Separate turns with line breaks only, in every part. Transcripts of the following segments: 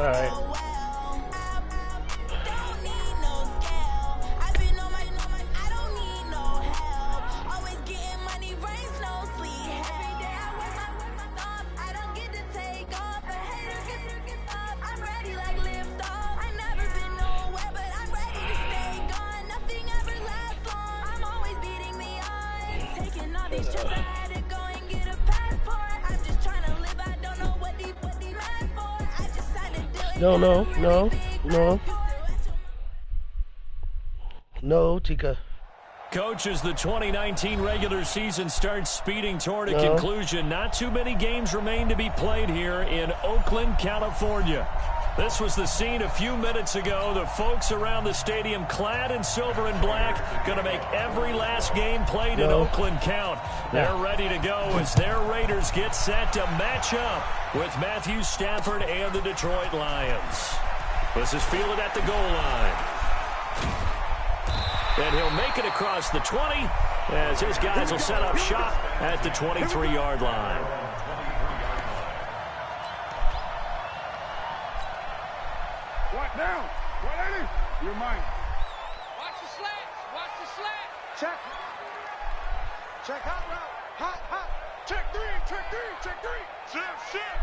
All right. No, Tika.
Coach, as the 2019 regular season starts speeding toward a conclusion, not too many games remain to be played here in Oakland, California. This was the scene a few minutes ago. The folks around the stadium clad in silver and black going to make every last game played in Oakland count. They're ready to go as their Raiders get set to match up with Matthew Stafford and the Detroit Lions. This is fielded at the goal line. And he'll make it across the 20 as his guys will set up shop at the 23-yard line.
What now? What are you? You're mine. Watch the slants. Watch the slant. Check. Check hot route. Hot, hot. Check three. Check three. Check three. Shit.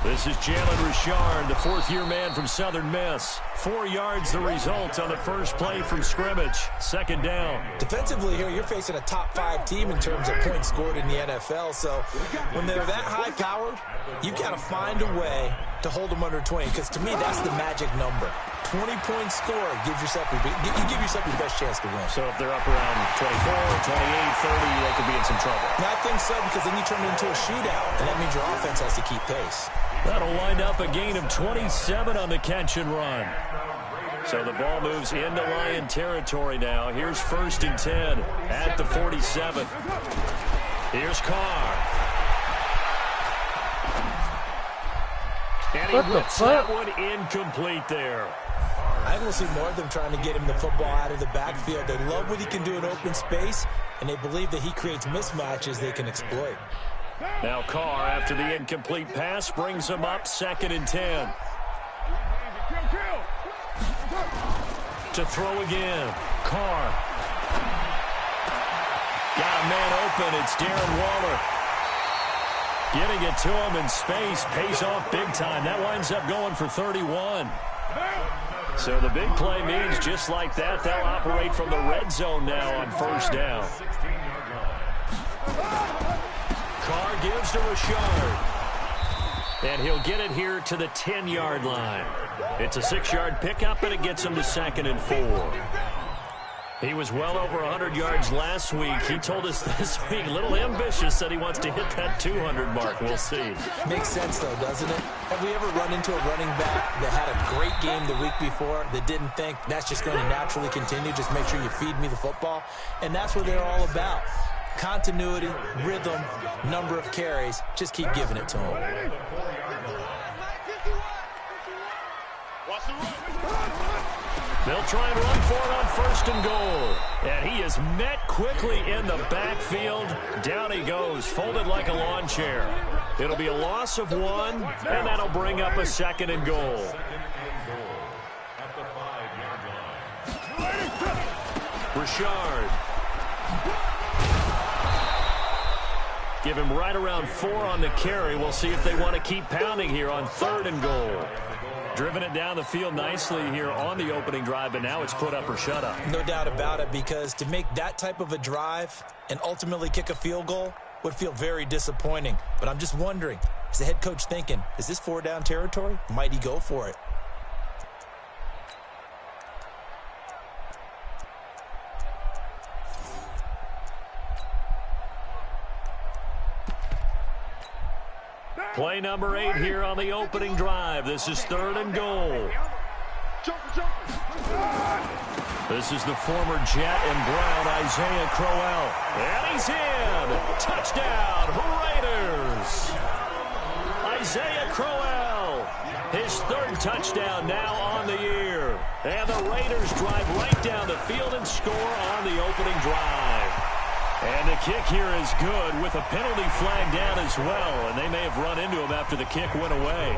This is Jalen Richard, the fourth-year man from Southern Miss. 4 yards the result on the first play from scrimmage. Second down.
Defensively here, you're facing a top-5 team in terms of points scored in the NFL. So when they're that high-powered, you've got to find a way to hold them under 20. Because to me, that's the magic number. 20-point score gives yourself you give yourself your best chance to win.
So if they're up around 24, 28, 30, they could be in some trouble.
I think so, because then you turn it into a shootout, and that means your offense has to keep pace.
That'll wind up a gain of 27 on the catch and run. So the ball moves into Lion territory now. Here's 1st and 10 at the 47. Here's Carr. And he whips that one incomplete there.
I will see more of them trying to get him the football out of the backfield. They love what he can do in open space, and they believe that he creates mismatches they can exploit.
Now Carr, after the incomplete pass, brings him up 2nd and 10. To throw again. Carr. Got a man open. It's Darren Waller. Getting it to him in space. Pays off big time. That winds up going for 31. So the big play means just like that, they'll operate from the red zone now on 1st down. Carr gives to Richard. And he'll get it here to the 10-yard line. It's a 6-yard pickup, and it gets him to 2nd and 4. He was well over 100 yards last week. He told us this week, a little ambitious, said he wants to hit that 200 mark. We'll see.
Makes sense, though, doesn't it? Have we ever run into a running back that had a great game the week before that didn't think that's just going to naturally continue? Just make sure you feed me the football. And that's what they're all about. Continuity, rhythm, number of carries. Just keep giving it to him.
They'll try and run for it on 1st and goal. And he is met quickly in the backfield. Down he goes, folded like a lawn chair. It'll be a loss of 1, and that'll bring up a 2nd and goal. Richard. Give him right around 4 on the carry. We'll see if they want to keep pounding here on 3rd and goal. Driven it down the field nicely here on the opening drive, but now it's put up or shut up.
No doubt about it, because to make that type of a drive and ultimately kick a field goal would feel very disappointing. But I'm just wondering, is the head coach thinking, is this 4-down territory? Might he go for it?
Play number 8 here on the opening drive. This is 3rd and goal. This is the former Jet and Brown, Isaiah Crowell. And he's in. Touchdown, Raiders. Isaiah Crowell, his 3rd touchdown now on the year. And the Raiders drive right down the field and score on the opening drive. And the kick here is good with a penalty flag down as well. And they may have run into him after the kick went away.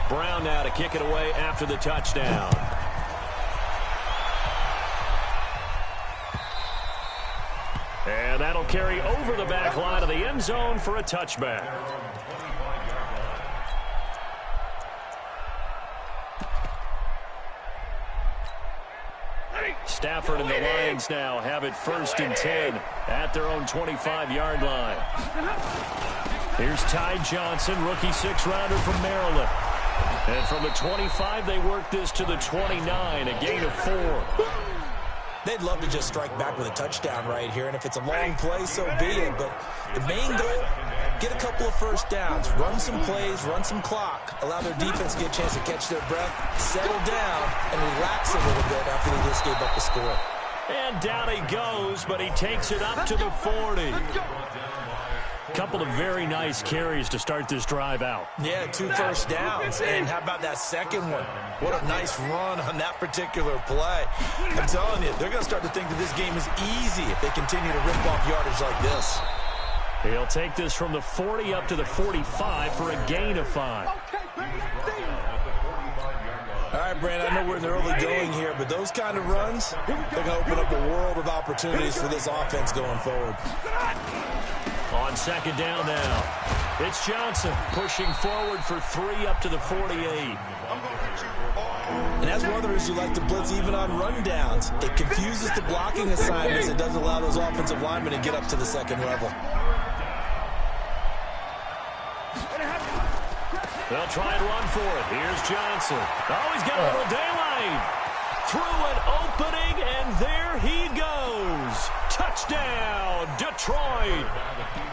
Brown now to kick it away after the touchdown. And that'll carry over the back line of the end zone for a touchback. Stafford and the Lions now have it 1st and 10 at their own 25-yard line. Here's Ty Johnson, rookie 6th-rounder from Maryland. And from the 25, they work this to the 29, a gain of 4.
They'd love to just strike back with a touchdown right here, and if it's a long play, so be it. But the main goal, get a couple of first downs, run some plays, run some clock, allow their defense to get a chance to catch their breath, settle down, and relax a little bit after they just gave up the score.
And down he goes, but he takes it up to the 40. Couple of very nice carries to start this drive out.
Yeah, 2 first downs. And how about that second one? What a nice run on that particular play. I'm telling you, they're going to start to think that this game is easy if they continue to rip off yardage like this.
He'll take this from the 40 up to the 45 for a gain of 5.
All right, Brandon, I know we're in the early going here, but those kind of runs, they're going to open up a world of opportunities for this offense going forward.
On 2nd down now, it's Johnson pushing forward for 3 up to the 48.
And that's one of the reasons you like to blitz even on rundowns. It confuses the blocking assignments. It doesn't allow those offensive linemen to get up to the 2nd level.
They'll try and run for it. Here's Johnson. Oh, he's got a little daylight. Through an opening, and there he goes. Touchdown, Detroit.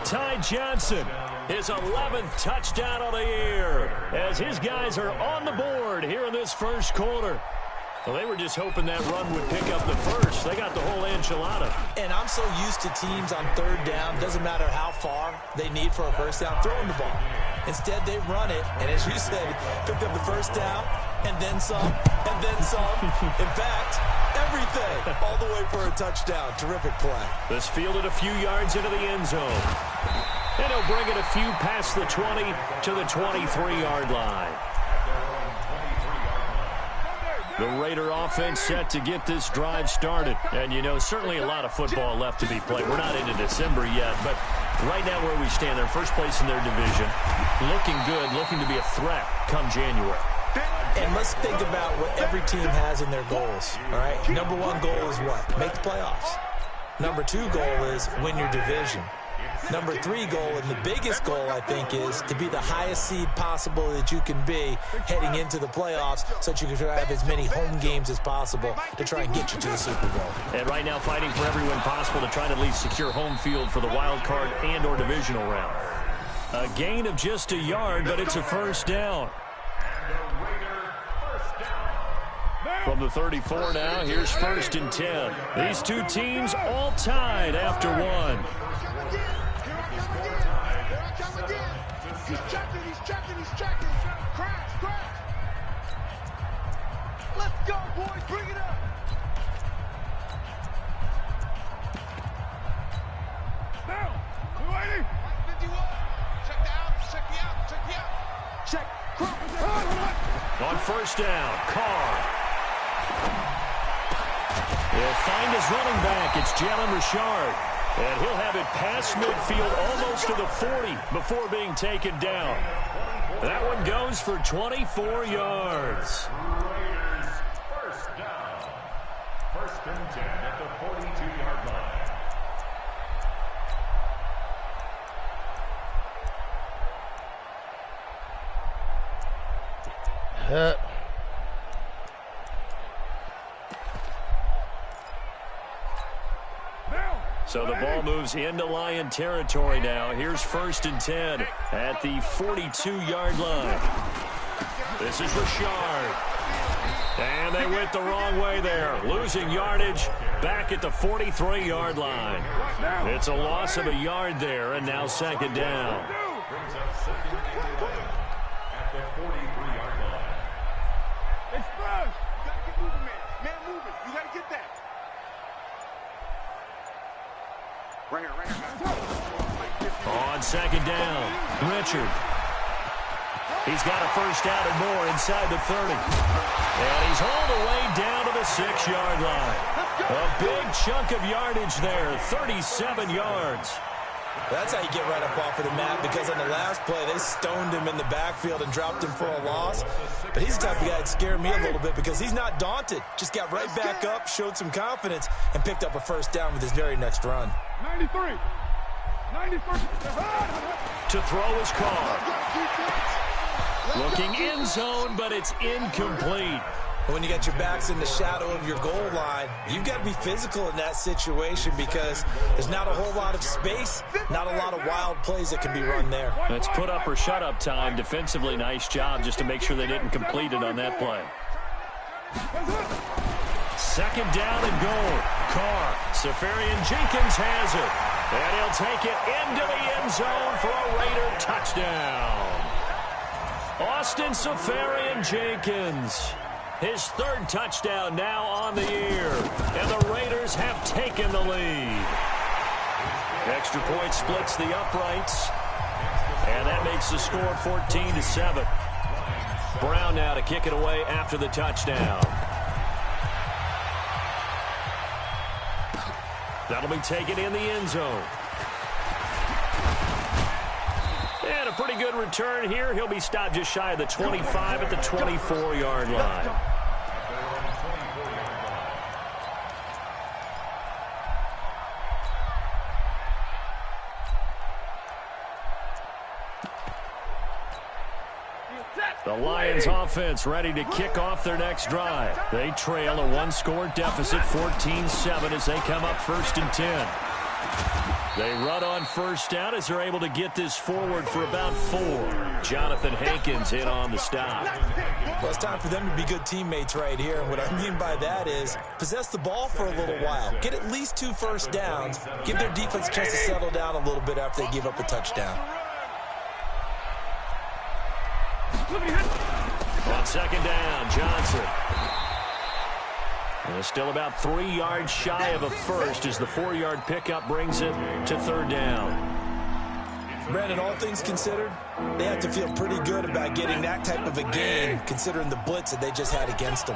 Ty Johnson, his 11th touchdown of the year, as his guys are on the board here in this 1st quarter. Well, they were just hoping that run would pick up the first. They got the whole enchilada.
And I'm so used to teams on 3rd down, doesn't matter how far they need for a first down, throwing the ball. Instead, they run it, and as you said, picked up the first down, and then some, and then some. In fact, everything, all the way for a touchdown. Terrific play.
This fielded a few yards into the end zone. And he'll bring it a few past the 20 to the 23-yard line. The Raider offense set to get this drive started. And, you know, certainly a lot of football left to be played. We're not into December yet, but right now where we stand, they're 1st place in their division. Looking good, looking to be a threat come January.
And let's think about what every team has in their goals, all right? Number 1 goal is what? Make the playoffs. Number 2 goal is win your division. Number 3 goal, and the biggest goal, I think, is to be the highest seed possible that you can be heading into the playoffs so that you can have as many home games as possible to try and get you to the Super Bowl.
And right now fighting for every win possible to try to at least secure home field for the wild card and or divisional round. A gain of just a yard, but it's a 1st down. From the 34 now, here's 1st and 10. These two teams all tied after 1.
He's checking. Crash. Let's go, boys. Bring it up. Now, 280. 51. Check the out. Check.
On 1st down, Carr. He'll find his running back. It's Jalen Richard. And he'll have it past midfield almost to the 40 before being taken down. That one goes for 24 yards.
Raiders 1st down. 1st and 10 at the 42-yard line.
So the ball moves into Lion territory now. Here's 1st and 10 at the 42-yard line. This is Richard. And they went the wrong way there. Losing yardage back at the 43-yard line. It's a loss of a yard there, and now 2nd down.
Brings up 2nd and 11 at the 43-yard line.
It's Spurs. You got to get moving, man. Man moving. You got to get that.
On second down, Richard. He's got a first down and more inside the 30. And he's all the way down to the 6-yard line. A big chunk of yardage there, 37 yards.
That's how you get right up off of the mat, because on the last play, they stoned him in the backfield and dropped him for a loss. But he's the type of guy that scared me a little bit because he's not daunted. Just got right back up, showed some confidence, and picked up a first down with his very next run.
93.
To throw his Carr. Looking end zone, but it's incomplete.
When you got your backs in the shadow of your goal line, you've got to be physical in that situation because there's not a whole lot of space, not a lot of wild plays that can be run there.
That's put up or shut up time. Defensively, nice job just to make sure they didn't complete it on that play. Second down and goal. Carr. Safarian Jenkins has it. And he'll take it into the end zone for a Raider touchdown. Austin Safarian Jenkins. His third touchdown now on the year. And the Raiders have taken the lead. Extra point splits the uprights. And that makes the score 14-7. Brown now to kick it away after the touchdown. That'll be taken in the end zone. And a pretty good return here. He'll be stopped just shy of the 25 at the 24-yard line. The Lions offense ready to kick off their next drive. They trail a one-score deficit, 14-7, as they come up 1st and 10. They run on first down as they're able to get this forward for about 4. Jonathan Hankins in on the stop.
Well, it's time for them to be good teammates right here. And what I mean by that is possess the ball for a little while. Get at least 2 first downs. Give their defense a chance to settle down a little bit after they give up a touchdown.
On second down, Johnson. And still about 3 yards shy of a first as the 4-yard pickup brings it to 3rd down.
Brandon, all things considered, they have to feel pretty good about getting that type of a gain considering the blitz that they just had against them.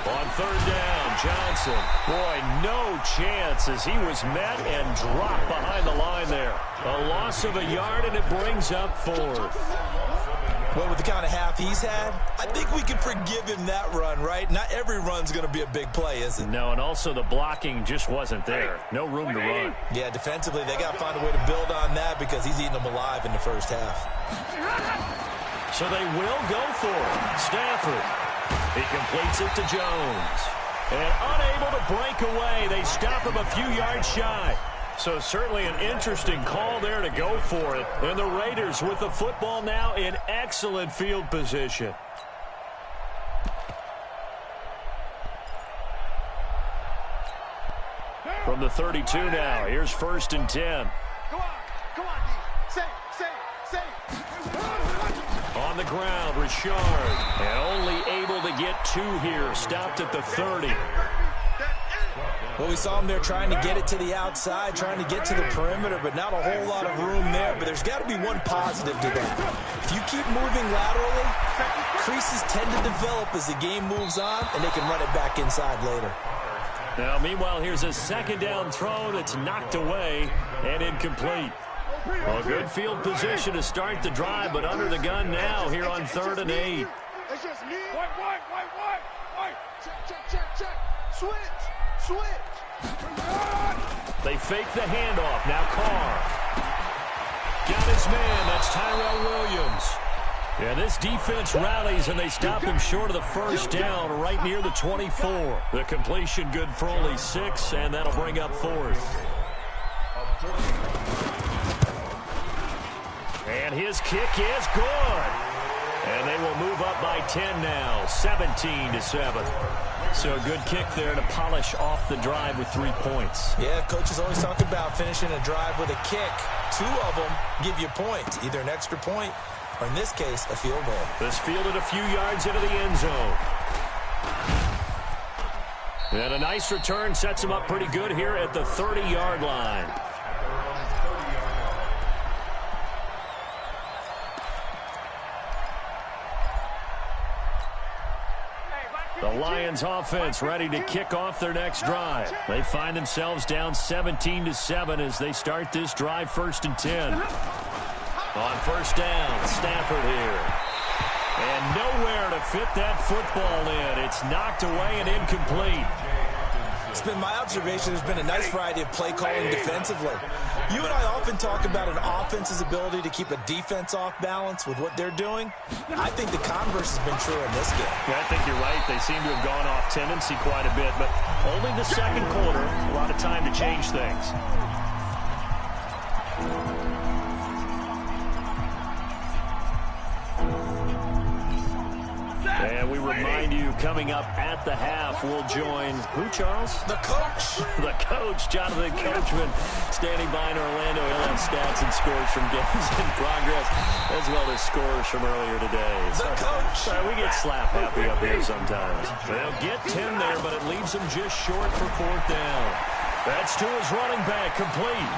On 3rd down, Johnson. Boy, no chance as he was met and dropped behind the line there. A loss of a yard, and it brings up 4th.
Well, with the kind of half he's had, I think we can forgive him that run, right? Not every run's going to be a big play, is it?
No, and also the blocking just wasn't there. No room to run.
Yeah, defensively, they got to find a way to build on that because he's eating them alive in the first half.
So they will go for it. Stafford. He completes it to Jones. And unable to break away, they stop him a few yards shy. So certainly an interesting call there to go for it. And the Raiders with the football now in excellent field position. From the 32 now, here's 1st and 10.
Come on, D. Safe.
On the ground, Richard. And only able to get 2 here. Stopped at the 30.
Well, we saw him there trying to get it to the outside, trying to get to the perimeter, but not a whole lot of room there. But there's got to be one positive to that. If you keep moving laterally, creases tend to develop as the game moves on, and they can run it back inside later.
Now, meanwhile, here's a second down throw that's knocked away and incomplete. Well, good field position to start the drive, but under the gun now here on 3rd and 8.
It's just me. White. Check. Switch.
They fake the handoff. Now Carr. Got his man. That's Tyrell Williams. Yeah, this defense rallies, and they stop him short of the first down right near the 24. The completion good for only 6, and that'll bring up 4th. And his kick is good. And they will move up by 10 now, 17-7. So a good kick there to polish off the drive with 3 points.
Yeah, coaches always talk about finishing a drive with a kick. 2 of them give you points, either an extra point or, in this case, a field goal.
This fielded a few yards into the end zone. And a nice return sets him up pretty good here at the 30-yard line. The Lions offense ready to kick off their next drive. They find themselves down 17-7 as they start this drive 1st and 10. On first down, Stafford here. And nowhere to fit that football in. It's knocked away and incomplete.
It's been my observation there's been a nice variety of play calling defensively. You and I often talk about an offense's ability to keep a defense off balance with what they're doing. I think the converse has been true in this game.
Yeah, I think you're right. They seem to have gone off tendency quite a bit, but only the second quarter, a lot of time to change things. And we remind you, coming up at the half, we'll join who, Charles?
The coach.
The coach, Jonathan Coachman, standing by in Orlando. He'll have stats and scores from games in progress, as well as scores from earlier today.
The coach.
We get slap happy up here sometimes. They'll get 10 there, but it leaves them just short for 4th down. That's to his running back, complete.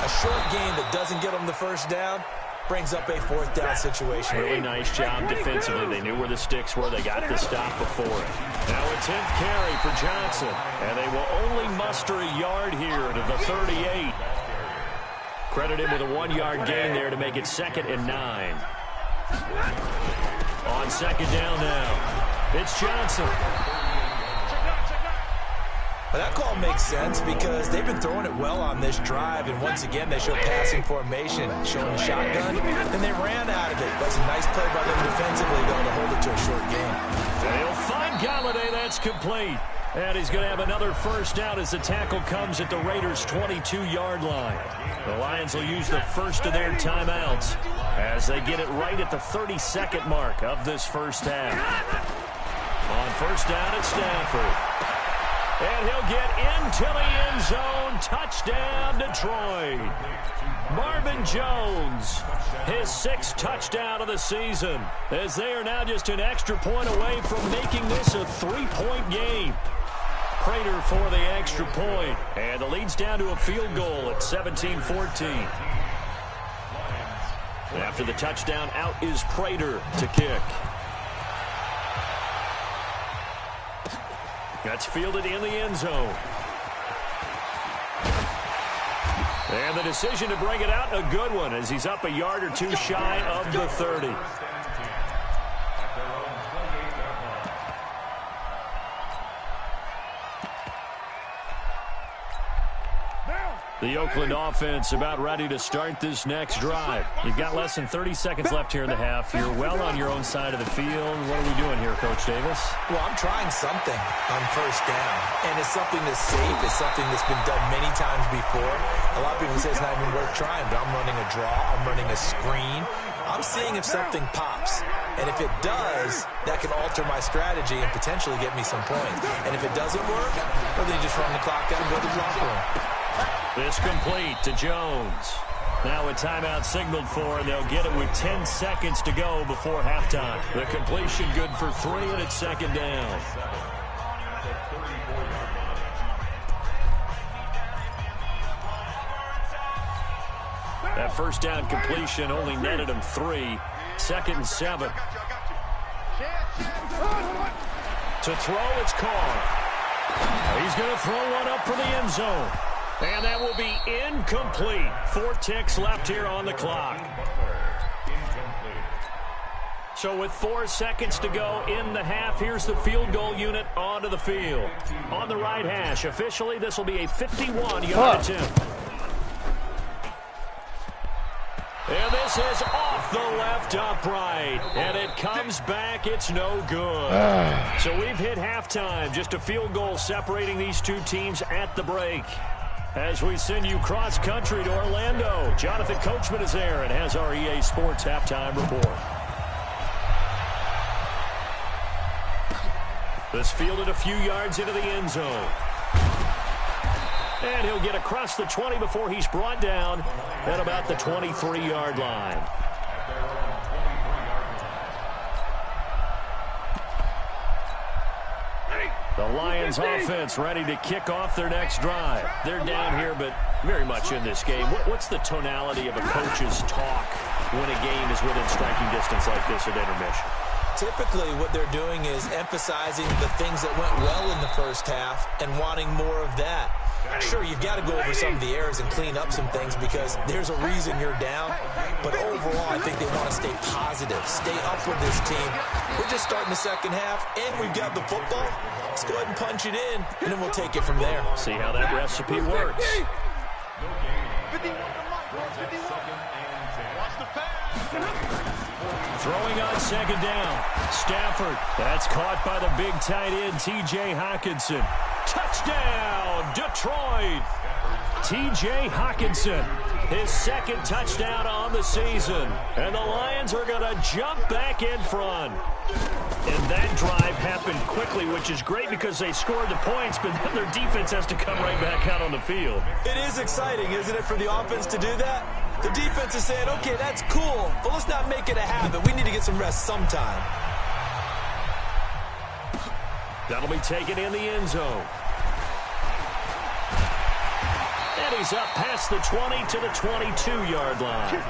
A short game that doesn't get him the first down brings up a 4th down situation.
Really nice job defensively. They knew where the sticks were. They got the stop before it. Now a 10th carry for Johnson. And they will only muster a yard here to the 38. Credit him with a 1-yard gain there to make it 2nd and 9. On 2nd down now, it's Johnson.
Well, that call makes sense because they've been throwing it well on this drive, and once again they show passing formation, showing shotgun, and they ran out of it. That's a nice play by them defensively, though, to hold it to a short game.
They'll find Galladay. That's complete. And he's going to have another first down as the tackle comes at the Raiders' 22-yard line. The Lions will use the first of their timeouts as they get it right at the 32nd mark of this first half. On first down, it's Stafford. And he'll get into the end zone. Touchdown, Detroit. Marvin Jones, his 6th touchdown of the season, as they are now just an extra point away from making this a 3-point game. Prater for the extra point, and the lead's down to a field goal at 17-14. After the touchdown, out is Prater to kick. That's fielded in the end zone. And the decision to bring it out, a good one, as he's up a yard or two shy of the 30. The Oakland offense about ready to start this next drive. You've got less than 30 seconds left here in the half. You're well on your own side of the field. What are we doing here, Coach Davis?
Well, I'm trying something on first down, and it's something that's safe. It's something that's been done many times before. A lot of people say it's not even worth trying, but I'm running a draw. I'm running a screen. I'm seeing if something pops. And if it does, that can alter my strategy and potentially get me some points. And if it doesn't work, well, then you just run the clock out and go to the locker room.
This complete to Jones. Now a timeout signaled for, and they'll get it with 10 seconds to go before halftime. The completion good for 3, and it's 2nd down. That first down completion only netted him 3. 2nd and 7. To throw, it's caught. He's going to throw one up for the end zone. And that will be incomplete. 4 ticks left here on the clock. So with 4 seconds to go in the half, here's the field goal unit onto the field. On the right hash, officially this will be a 51-yard attempt. And this is off the left upright. And it comes back. It's no good. So we've hit halftime. Just a field goal separating these two teams at the break. As we send you cross-country to Orlando, Jonathan Coachman is there and has our EA Sports halftime report. This fielded a few yards into the end zone. And he'll get across the 20 before he's brought down at about the 23-yard line. The Lions offense ready to kick off their next drive. They're down here, but very much in this game. What's the tonality of a coach's talk when a game is within striking distance like this at intermission?
Typically, what they're doing is emphasizing the things that went well in the first half and wanting more of that. Sure, you've got to go over some of the errors and clean up some things because there's a reason you're down. But overall, I think they want to stay positive, stay up with this team. We're just starting the second half, and we've got the football. Let's go ahead and punch it in, and then we'll take it from there.
See how that recipe works. Throwing on second down. Stafford. That's caught by the big tight end, T.J. Hockenson. Touchdown, Detroit. T.J. Hockenson, his second touchdown on the season. And the Lions are going to jump back in front. And that drive happened quickly, which is great because they scored the points, but then their defense has to come right back out on the field.
It is exciting, isn't it, for the offense to do that? The defense is saying, okay, that's cool, but let's not make it a habit. We need to get some rest sometime.
That'll be taken in the end zone. And he's up past the 20 to the 22-yard line.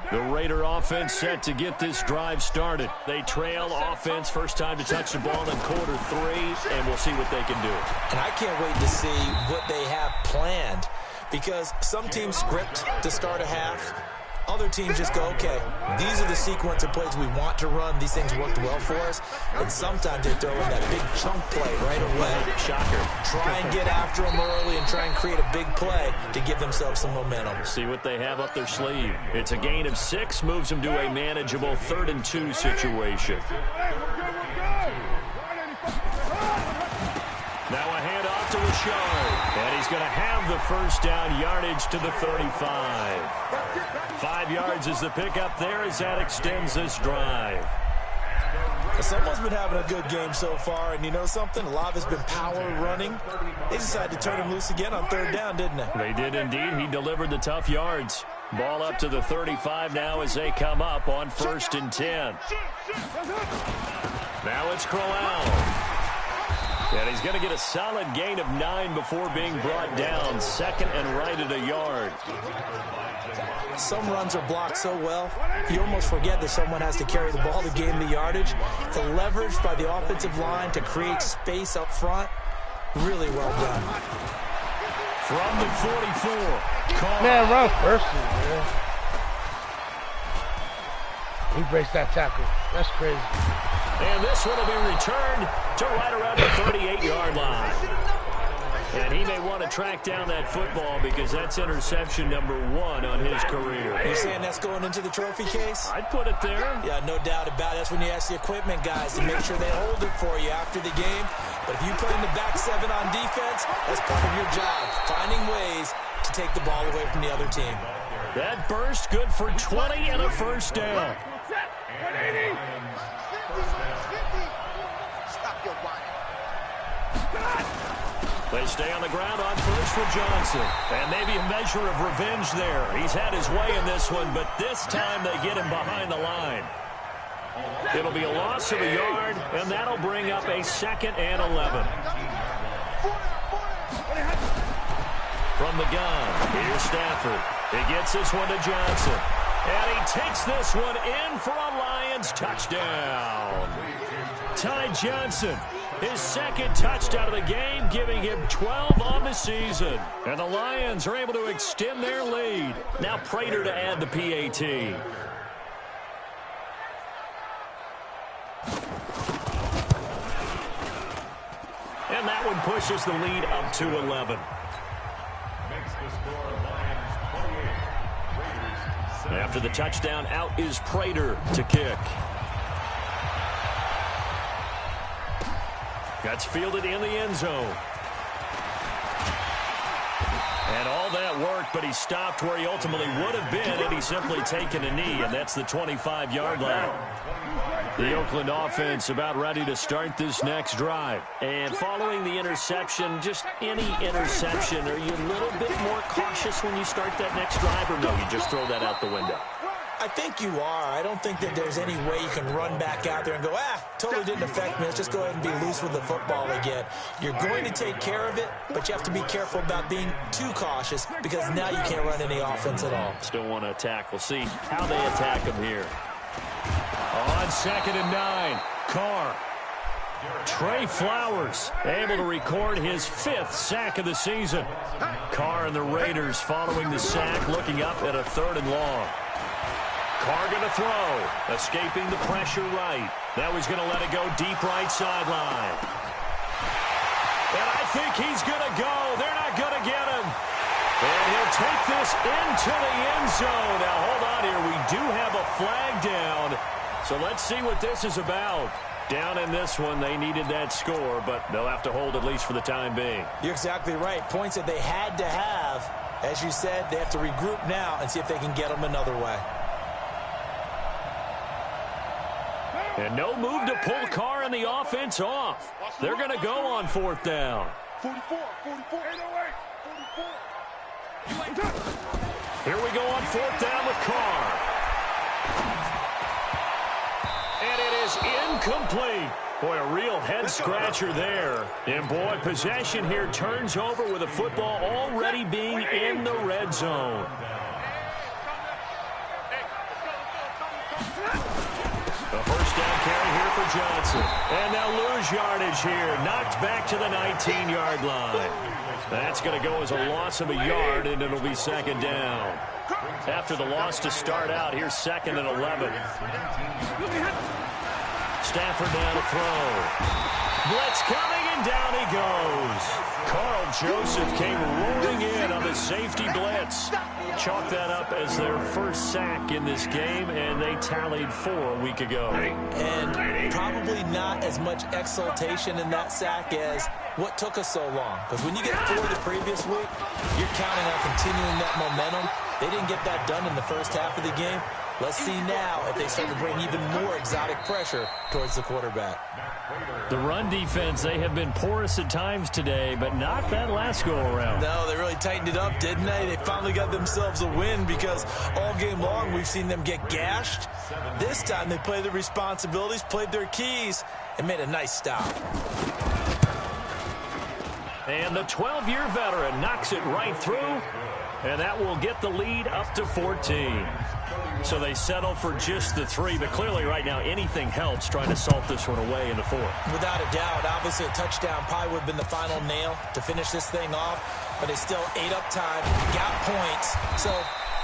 The Raider offense set to get this drive started. They trail offense, first time to touch the ball in quarter 3, and we'll see what they can do.
And I can't wait to see what they have planned because some teams script to start a half. Other teams just go, okay, these are the sequence of plays we want to run. These things worked well for us. And sometimes they throw in that big chunk play right away.
Shocker.
Try and get after them early and try and create a big play to give themselves some momentum.
See what they have up their sleeve. It's a gain of 6, moves them to a manageable 3rd and 2 situation. Now a handoff to Rashard. And he's going to have the first down, yardage to the 35. 5 yards is the pickup there as that extends this drive.
Someone's been having a good game so far, and you know something? A lot of it's been power running. They decided to turn him loose again on 3rd down, didn't they?
They did indeed. He delivered the tough yards. Ball up to the 35 now as they come up on 1st and 10. Now it's Crowell. And he's going to get a solid gain of 9 before being brought down. 2nd and right at a yard.
Some runs are blocked so well, you almost forget that someone has to carry the ball to gain the yardage. The leverage by the offensive line to create space up front, really well done.
From the 44.
Man, run first, man. He breaks that tackle. That's crazy.
And this one will be returned to right around the 38-yard line. And he may want to track down that football because that's interception number 1 on his career.
You're saying that's going into the trophy case?
I'd put it there.
Yeah, no doubt about it. That's when you ask the equipment guys to make sure they hold it for you after the game. But if you play in the back 7 on defense, that's part of your job, finding ways to take the ball away from the other team.
That burst good for 20 and a first down. They stay on the ground on first for Johnson. And maybe a measure of revenge there. He's had his way in this one, but this time they get him behind the line. It'll be a loss of a yard, and that'll bring up a 2nd and 11. From the gun, here's Stafford. He gets this one to Johnson. And he takes this one in for a Lions touchdown. Ty Johnson, his 2nd touchdown of the game, giving him 12 on the season. And the Lions are able to extend their lead. Now Prater to add the PAT. And that one pushes the lead up to 11. After the touchdown, out is Prater to kick. That's fielded in the end zone. And all that worked, but he stopped where he ultimately would have been had he simply taken a knee, and that's the 25-yard line. The Oakland offense about ready to start this next drive. And following the interception, just any interception, are you a little bit more cautious when you start that next drive, or no, you just throw that out the window?
I think you are. I don't think that there's any way you can run back out there and go, totally didn't affect me. Let's just go ahead and be loose with the football again. You're going to take care of it, but you have to be careful about being too cautious because now you can't run any offense at all.
Still want to attack. We'll see how they attack him here. On 2nd and 9, Carr. Trey Flowers able to record his 5th sack of the season. Carr and the Raiders following the sack, looking up at a 3rd and long. Carr going to throw, escaping the pressure right. Now he's going to let it go deep right sideline. And I think he's going to go. They're not going to get him. And he'll take this into the end zone. Now, hold on here. We do have a flag down. So let's see what this is about. Down in this one, they needed that score, but they'll have to hold at least for the time being.
You're exactly right. Points that they had to have. As you said, they have to regroup now and see if they can get them another way.
And no move to pull Carr and the offense off. They're going to go on 4th down.
44, 44, 808, 44.
Here we go on 4th down with Carr. And it is incomplete. Boy, a real head-scratcher there. And, boy, possession here turns over with a football already being in the red zone. A first down carry here for Johnson. And they'll lose yardage here. Knocked back to the 19-yard line. That's going to go as a loss of a yard, and it'll be 2nd down. After the loss to start out, here's 2nd and 11. Stafford down to throw. Blitz coming, and down he goes. Carl Joseph came roaring in on the safety blitz. Chalked that up as their first sack in this game, and they tallied 4 a week ago.
And probably not as much exultation in that sack as what took us so long. Because when you get 4 the previous week, you're counting on continuing that momentum. They didn't get that done in the first half of the game. Let's see now if they start to bring even more exotic pressure towards the quarterback.
The run defense, they have been porous at times today, but not that last go-around.
No, they really tightened it up, didn't they? They finally got themselves a win because all game long we've seen them get gashed. This time they played their responsibilities, played their keys, and made a nice stop.
And the 12-year veteran knocks it right through, and that will get the lead up to 14. So they settle for just the 3, but clearly right now anything helps trying to salt this one away in the 4th.
Without a doubt, obviously a touchdown probably would have been the final nail to finish this thing off, but it's still ate up time, got points. So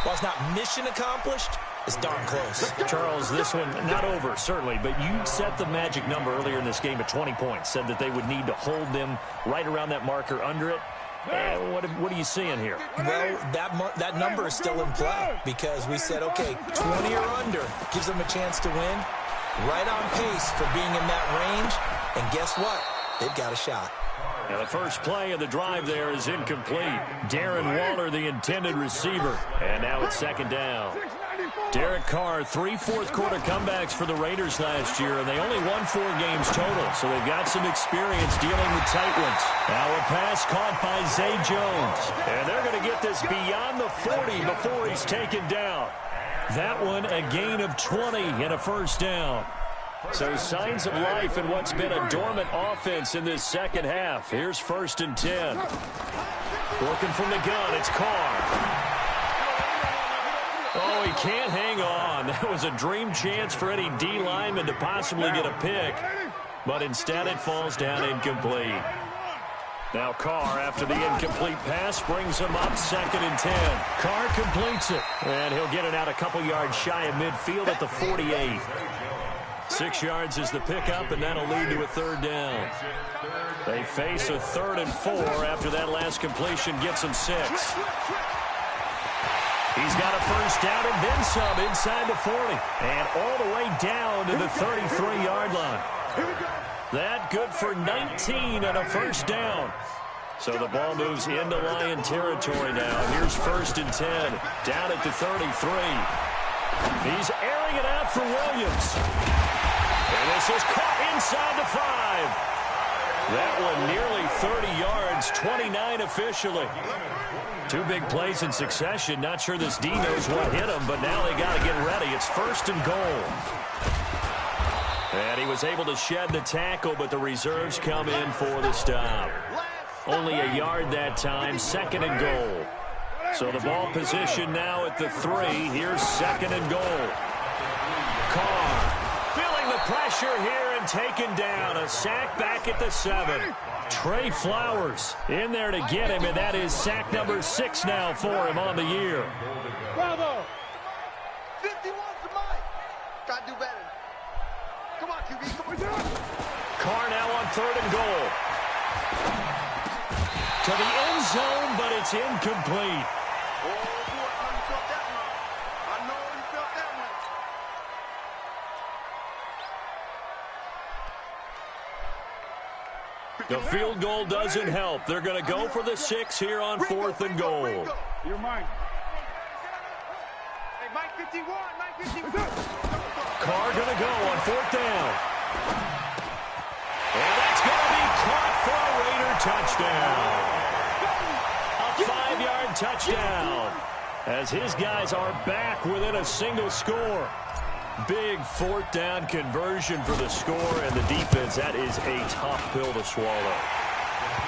while it's not mission accomplished, it's darn close.
Charles, this one not over, certainly, but you set the magic number earlier in this game at 20 points, said that they would need to hold them right around that marker under it. What are you seeing here?
Well, that number is still in play because we said, okay, 20 or under gives them a chance to win. Right on pace for being in that range. And guess what? They've got a shot.
Now the first play of the drive there is incomplete. Darren Waller, the intended receiver. And now it's 2nd down. Derek Carr, 3 fourth-quarter comebacks for the Raiders last year, and they only won 4 games total, so they've got some experience dealing with tight ones. Now a pass caught by Zay Jones, and they're going to get this beyond the 40 before he's taken down. That one a gain of 20 and a first down. So signs of life in what's been a dormant offense in this second half. Here's 1st and 10. Working from the gun, it's Carr. Oh, he can't hang on. That was a dream chance for any D lineman to possibly get a pick, but instead it falls down incomplete. Now Carr, after the incomplete pass, brings him up 2nd and 10. Carr completes it, and he'll get it out a couple yards shy of midfield at the 48. 6 yards is the pickup, and that'll lead to a 3rd down. They face a 3rd and 4 after that last completion gets him 6. He's got a first down and then some inside the 40. And all the way down to the 33-yard line. That good for 19 and a first down. So the ball moves into Lion territory now. Here's 1st and 10. Down at the 33. He's airing it out for Williams. And this is caught inside the 5. That one nearly 30 yards, 29 officially. 2 big plays in succession. Not sure this D knows what hit him, but now they got to get ready. It's 1st and goal. And he was able to shed the tackle, but the reserves come in for the stop. Only a yard that time, 2nd and goal. So the ball position now at the 3. Here's 2nd and goal. Carr feeling the pressure here and taken down. A sack back at the 7. Trey Flowers in there to get him, and that is sack number 6 now for him on the year.
Bravo! 51's the mic. Gotta do better. Come on, QB. Come on.
Carr now on 3rd and goal. To the end zone, but it's incomplete.
Oh, boy, I know you felt that one. I know you felt that one.
The field goal doesn't help. They're going to go for the 6 here on 4th and goal.
You're mine. Hey, Mike 51, Mike 51.
Carr going to go on 4th down. And that's going to be caught for a Raider touchdown. A 5-yard touchdown as his guys are back within a single score. Big 4th down conversion for the score, and the defense, that is a tough pill to swallow.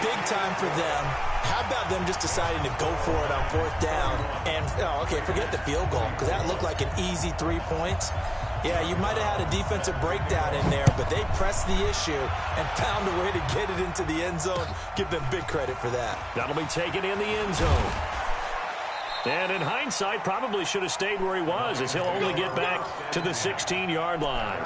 Big time for them. How about them just deciding to go for it on 4th down? And, okay, forget the field goal, because that looked like an easy 3 points. Yeah, you might have had a defensive breakdown in there, but they pressed the issue and found a way to get it into the end zone. Give them big credit for that.
That'll be taken in the end zone. And in hindsight, probably should have stayed where he was, as he'll only get back to the 16-yard line.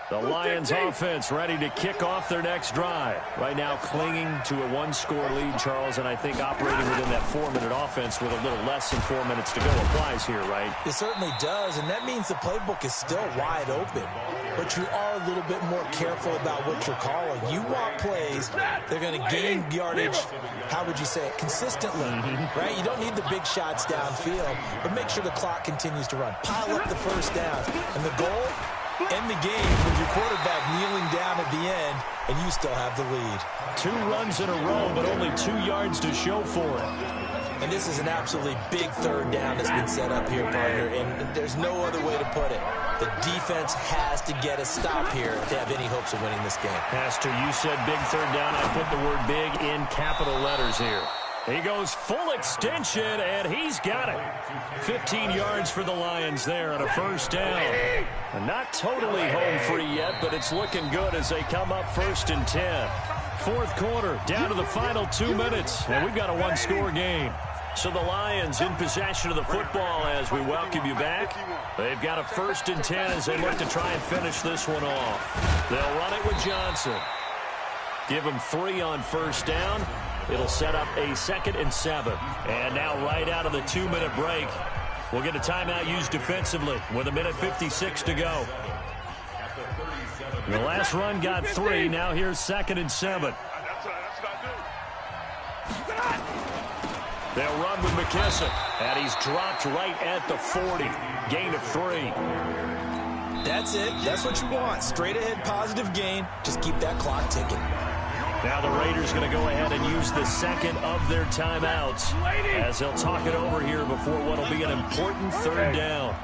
The Lions offense ready to kick off their next drive. Right now clinging to a 1-score lead, Charles, and I think operating within that 4-minute offense with a little less than 4 minutes to go applies here, right?
It certainly does, and that means the playbook is still wide open. But you are a little bit more careful about what you're calling. You want plays, they're going to gain yardage, how would you say it, consistently, right? You don't need the big shots downfield, but make sure the clock continues to run. Pile up the first down, and the goal, end the game with your quarterback kneeling down at the end, and you still have the lead.
2 runs in a row, but only 2 yards to show for it.
And this is an absolutely big 3rd down that's been set up here, partner, and there's no other way to put it. The defense has to get a stop here if they have any hopes of winning this game.
Pastor, you said big 3rd down. I put the word big in capital letters here. He goes full extension, and he's got it. 15 yards for the Lions there on a 1st down. And not totally home free yet, but it's looking good as they come up 1st and 10. 4th quarter, down to the final 2 minutes, and we've got a 1-score game. So the Lions in possession of the football as we welcome you back. They've got a 1st and 10 as they look to try and finish this one off. They'll run it with Johnson. Give him 3 on 1st down. It'll set up a 2nd and 7. And now right out of the 2-minute break, we'll get a timeout used defensively with 1:56 to go. The last run got 3. Now here's 2nd and 7. They'll run with McKissick. And he's dropped right at the 40. Gain of 3.
That's it. That's what you want. Straight ahead positive gain. Just keep that clock ticking.
Now the Raiders going to go ahead and use the 2nd of their timeouts as they'll talk it over here before what will be an important 3rd down.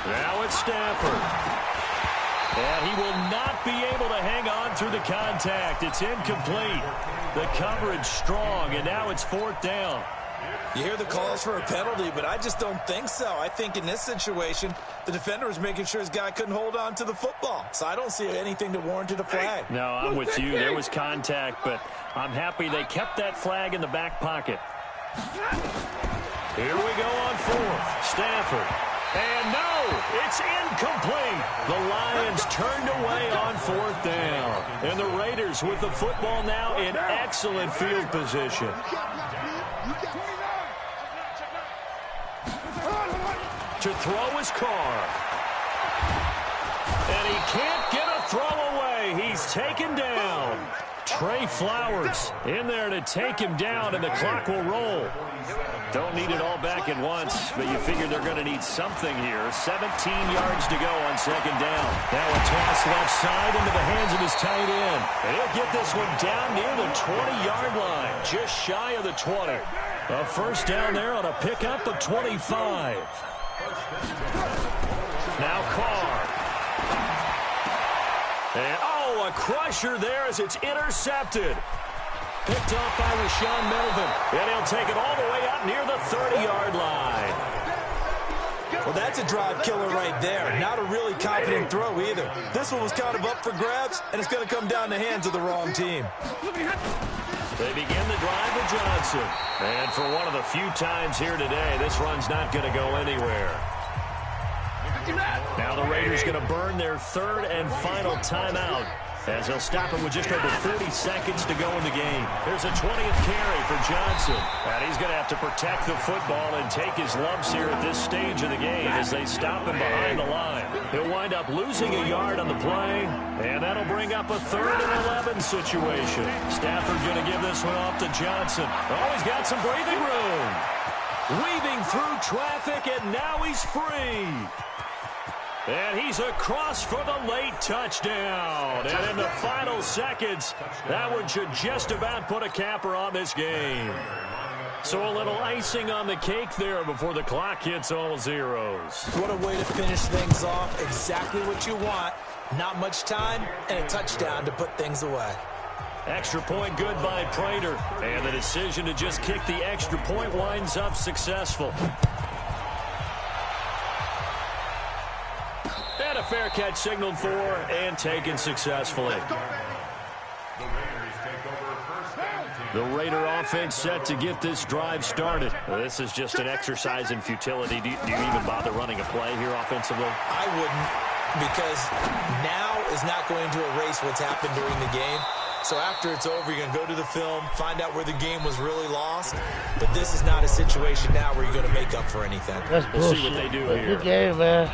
Now it's Stafford. And he will not be able to hang on through the contact. It's incomplete. The coverage strong, and now it's 4th down.
You hear the calls for a penalty, but I just don't think so. I think in this situation, the defender was making sure his guy couldn't hold on to the football. So I don't see anything that warranted a flag.
No, I'm with you. There was contact, but I'm happy they kept that flag in the back pocket. Here we go on 4th. Stafford. And no, it's incomplete. The Lions turned away on 4th down. And the Raiders with the football now in excellent field position. To throw his Carr. And he can't get a throw away. He's taken down. Trey Flowers in there to take him down, and the clock will roll. Don't need it all back at once, but you figure they're going to need something here. 17 yards to go on second down. Now a toss left side into the hands of his tight end. And he'll get this one down near the 20-yard line, just shy of the 20. A first down there on a pickup of 25. Now Carr. And, a crusher there as it's intercepted. Picked off by Rashawn Melvin. And he'll take it all the way out near the 30-yard line.
Well, that's a drive killer right there. Not a really confident throw either. This one was kind of up for grabs, and it's going to come down the hands of the wrong team.
They begin the drive with Johnson. And for one of the few times here today, this run's not going to go anywhere. Now the Raiders going to burn their third and final timeout as they'll stop it with just over 30 seconds to go in the game. There's a 20th carry for Johnson. And he's going to have to protect the football and take his lumps here at this stage of the game as they stop him behind the line. He'll wind up losing a yard on the play, and that'll bring up a 3rd and 11 situation. Stafford going to give this one off to Johnson. Oh, he's got some breathing room. Weaving through traffic, and now he's free. And he's across for the late touchdown. And in the final seconds, that one should just about put a capper on this game. So a little icing on the cake there before the clock hits all zeros.
What a way to finish things off. Exactly what you want. Not much time and a touchdown to put things away.
Extra point good by Prater. And the decision to just kick the extra point winds up successful. And a fair catch signaled for and taken successfully. The Raider offense set to get this drive started. This is just an exercise in futility. Do you even bother running a play here offensively?
I wouldn't, because now is not going to erase what's happened during the game. So after it's over, you're going to go to the film, find out where the game was really lost. But this is not a situation now where you're going to make up for anything.
We'll see what they do here.
Good game, man.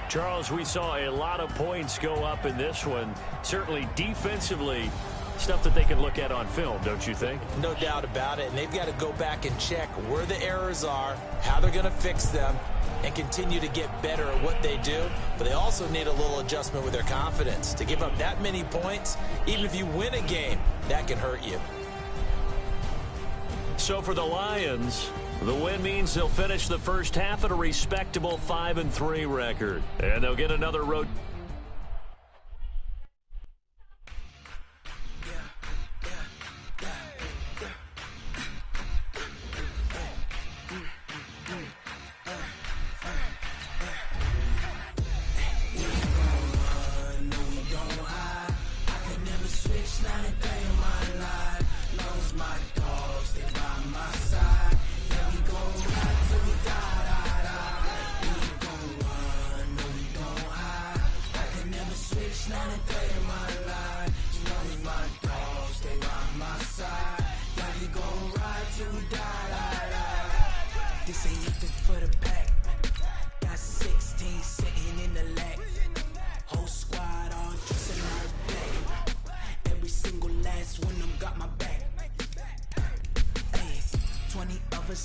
Charles, we saw a lot of points go up in this one. Certainly defensively, stuff that they can look at on film, don't you think?
No doubt about it. And they've got to go back and check where the errors are, how they're going to fix them, and continue to get better at what they do. But they also need a little adjustment with their confidence. To give up that many points, even if you win a game, that can hurt you.
So for the Lions, the win means they'll finish the first half at a respectable 5-3 record. And they'll get another road.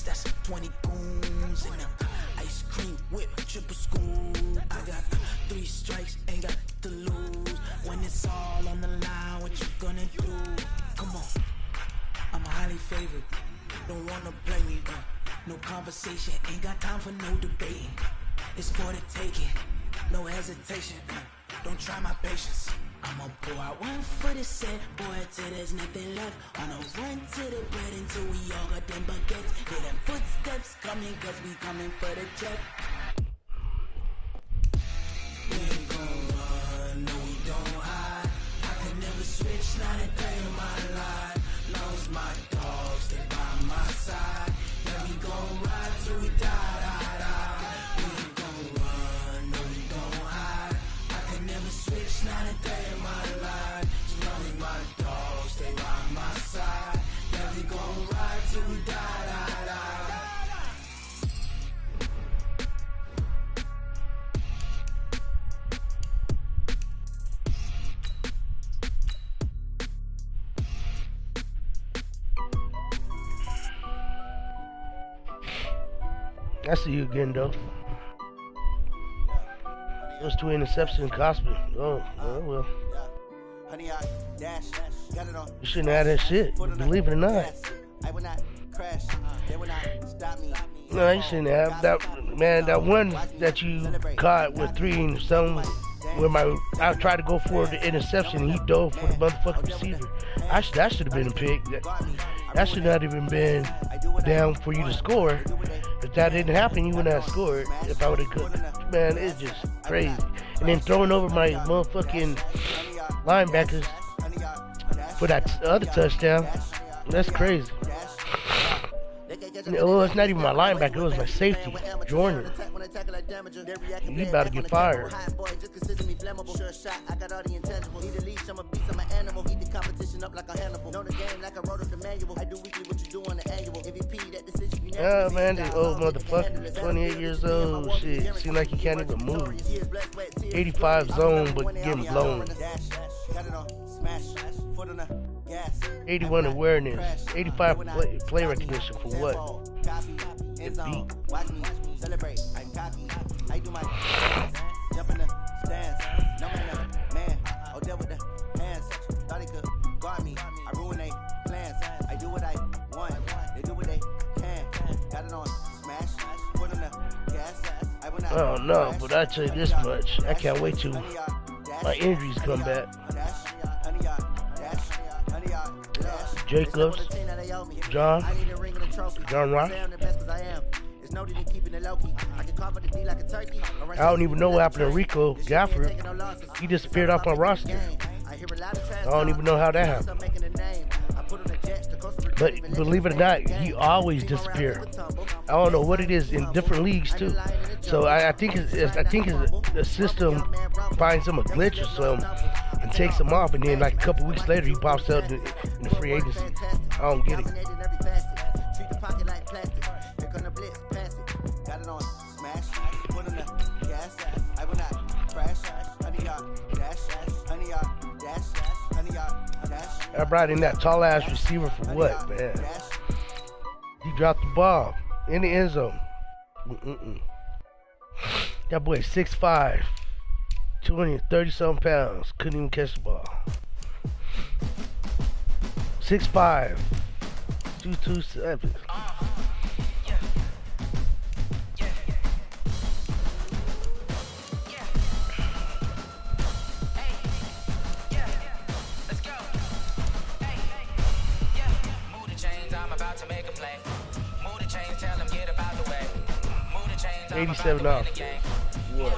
That's 20 goons and ice cream whip, triple school. I got 3 strikes, ain't got to lose. When it's all on the line, what you gonna do? Come on, I'm highly favored. Don't wanna play me, no conversation. Ain't got time for no debating. It's for the taking, no hesitation. Don't try my patience. I'ma pour out one for the set, boy, till there's nothing left. On a run to the bread until we all got them baguettes. Hear them footsteps coming, cause we coming for the check. We ain't gon' run, no we don't hide. I can never switch, not a day in my life. Long as my dogs, they by my side. Yeah, we gon' ride till we die, die, die. We ain't gon' run, no we don't hide. I can never switch, not a day in my life. As long as my dogs, they by my side. Yeah, we gon' ride till we die, die, die.
I see you again, though. Those 2 interceptions cost me. Oh, well. You shouldn't have that shit, believe it or not. No, you shouldn't have. That one that you caught with 3 and something, where I tried to go for the interception and he dove for the motherfucking receiver. That should have been a pick. That should not even been down for you to score. If that didn't happen, you wouldn't have scored. If I would have cooked, man, it's just crazy. And then throwing over my motherfucking linebackers for that other touchdown, that's crazy. Well, it's not even my linebacker, it was my safety, Jordan. You about to get fired. Oh man, this old motherfucker, 28 years old, shit. Seems like he can't even move. 85 zone, but getting blown. 81 awareness, 85 play recognition for what? Get beat. I don't know, but I tell you this much, I can't wait till my injuries come back. Jacobs, John Rock. I don't even know what happened to Rico Gafford. He disappeared off my roster. I don't even know how that happened. But believe it or not, he always disappears. I don't know what it is in different leagues too. So I think the system finds him a glitch or something and takes him off, and then like a couple weeks later he pops out in the free agency. I don't get it. I brought in that tall ass receiver for what, man? He dropped the ball in the end zone. That boy 6'5", 230-something pounds. Couldn't even catch the ball. 6'5", 227. $87. What?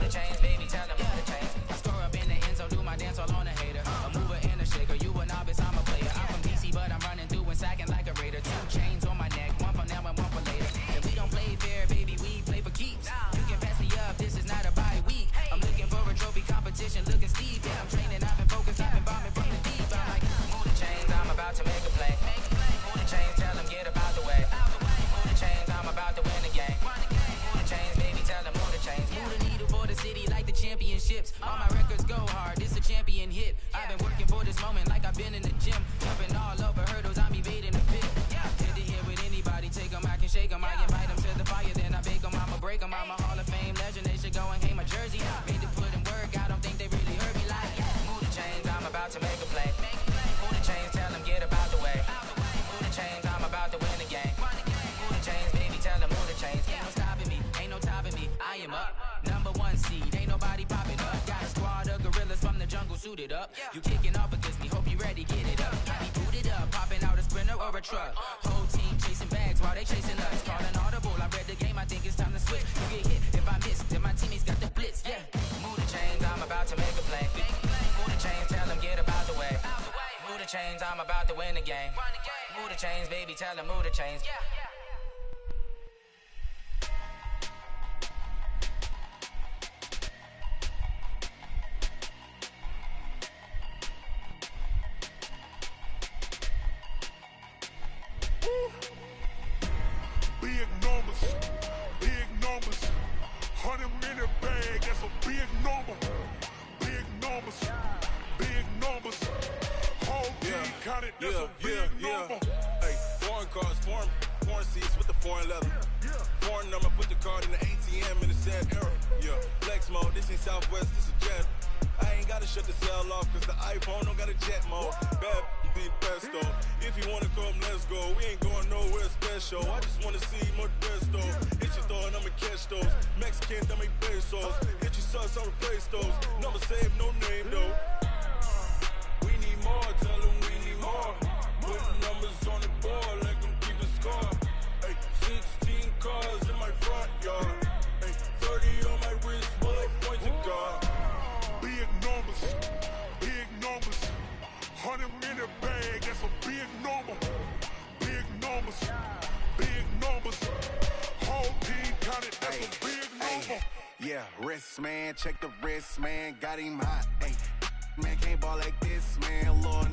All my records go hard, this a champion hit. I've been working for this moment like I've been in the gym. Jumping all over hurdles, I'm evading the pit. Head to head with anybody, take them, I can shake them. I invite them to the fire, then I bake them, I'ma break them. I'm a Hall of Fame legend, they should go and hang my jersey. Made to put in work, I don't think they really heard me like. Move the chains, I'm about to make a play. Move the chains, tell them get about the way. Move the chains, I'm about to win the game. Move the chains, baby, tell them move the chains. Ain't no stopping me, ain't no topping me, I am up. #1 seed, ain't nobody popping up. Got a squad of gorillas from the jungle suited up. You kicking off against me, hope you ready, get it up. I be booted up, popping out a Sprinter or a truck. Whole team chasing bags while they chasing us. Calling audible, I read the game, I think it's time to switch. You get hit, if I miss, then my teammates got the blitz, yeah. Move the chains, I'm about to make a play. Move the chains, tell them get about the way. Move the chains, I'm about to win the game. Move the chains, baby, tell them move the chains.
Big numbers, 100-minute bag, that's a big number. Big numbers, whole team counted, that's a big number.
Hey, foreign cars, foreign porn seats with the foreign leather. Foreign number, put the card in the ATM in the sad era. Yeah, flex mode, this ain't Southwest, this is jet. I ain't gotta shut the cell off, cause the iPhone don't got a jet mode. Bad be pesto. If you wanna come, let's go. We ain't going nowhere special. I just wanna see more desto. Hit your throw and I'ma catch those. Mexican, dame pesos. Hit your sus, I'll replace those. Number save, no name though. We need more, tell them we need more. Put numbers on the board, let them keep the score. Ay, 16 cars in my front yard. Ay, 30 on my wrist, bullet point to God.
Big numbers, big numbers. 100 in the bag, that's a big number. Big numbers, big numbers. Whole team counted, that's a big number.
Yeah, wrist man, check the wrist man, got him hot. Ay, man can't ball like this, man. Lord,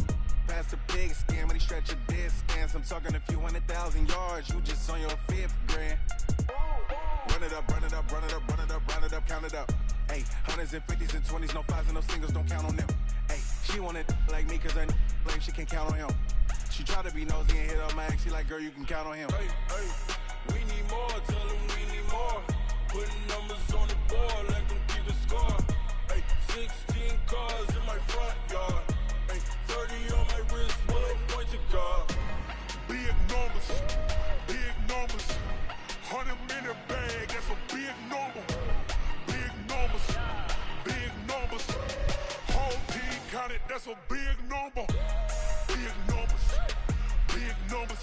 past the pig skin when he stretch a distance. I'm talking a few 100,000 yards, you just on your 5th grand. Run it up, run it up, run it up, run it up, run it up, count it up. Ay, hundreds and 50s and 20s, no 5s and no singles, don't count on them. Ay, she wanted like me cause her blame, she can't count on him. She tried to be nosy and hit up my ex, she like, girl, you can count on him. Hey, hey, we need more, tell them we need more. Putting numbers on the board, let them keep the score. Ay, 16 cars in my front yard. Ay, 30 on my wrist, bullet point to God.
Big numbers, big numbers. 100 in the bag, that's a big number. Big numbers, big numbers. Whole team counted, that's a big number. Big numbers, big numbers.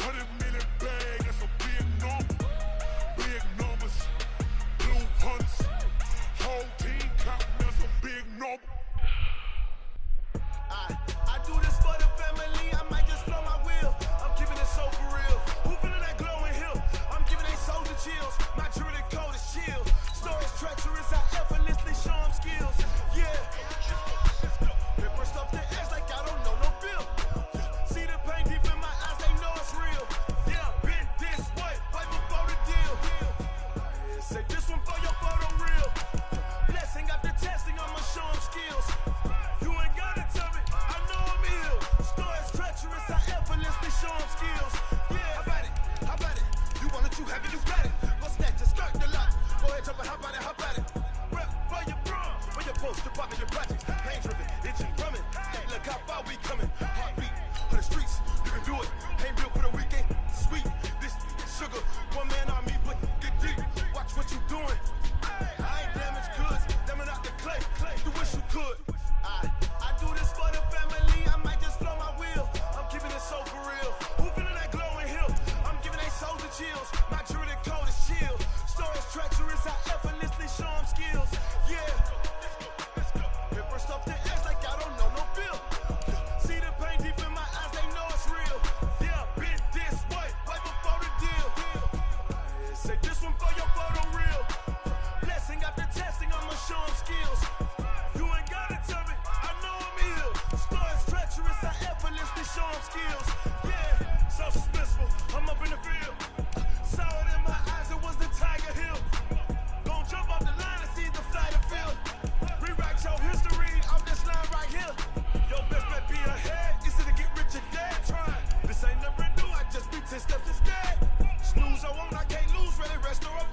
100 in the bag, that's a big number. Big numbers, blue hunts. Whole team counting, that's a big number.
I do this for the family, I might just blow my wheel. I'm keeping it so for real. Who feeling that glowing hill? I'm giving they soldier chills. My jewelry code is chill. Stories treacherous, I effortlessly show them skills. Yeah. Paper stuff the edge like I don't know no bill. See the pain deep in my eyes, they know it's real. Yeah, been this way, right before the deal. Say this one for your photo real. Blessing after testing, I'ma show them skills. You ain't gotta tell me, I know I'm ill. Stories treacherous, I effortlessly show them skills. Yeah, how about it? How about it? You want it, you have it, you got it. Go snatch it, skirt the lot. Go ahead, jump it, how about it, how about it? Rep for your bro, for your post, your pop, and your project. Pain driven, itchy, drumming. Hey, look how far we coming. Heartbeat for the streets, you can do it. Ain't built for the weekend, sweet. This sugar, one man army, but get deep. Watch what you doing. I ain't damaged goods, damn it out the clay. You wish you could. I do this for the family, I might just blow my wheel. I'm keeping it so for real. Who feeling that glowing hill? I'm giving they soldier chills. My jewelry code is chill. Stories treacherous, I effortlessly show them skills. Yeah. Paper stuff the edge like I don't know no bill. See the pain deep in my eyes, they know it's real. Yeah, been this way, right before the deal. Say this one for your photo real. Blessing after testing, I'ma show them skills. You ain't gotta tell me, I know I'm ill. Stories treacherous, I effortlessly show them skills. Yeah, so suspenseful, I'm up in the field. Saw it in my eyes, it was the Tiger Hill. Gon' jump off the line and see the flight of field. Rewrite your history off this line right here. Your best bet be ahead, easy to get rich or dead trying. This ain't never new, I just be 10 steps instead. Snooze, I won't, I can't lose, ready, rest or up.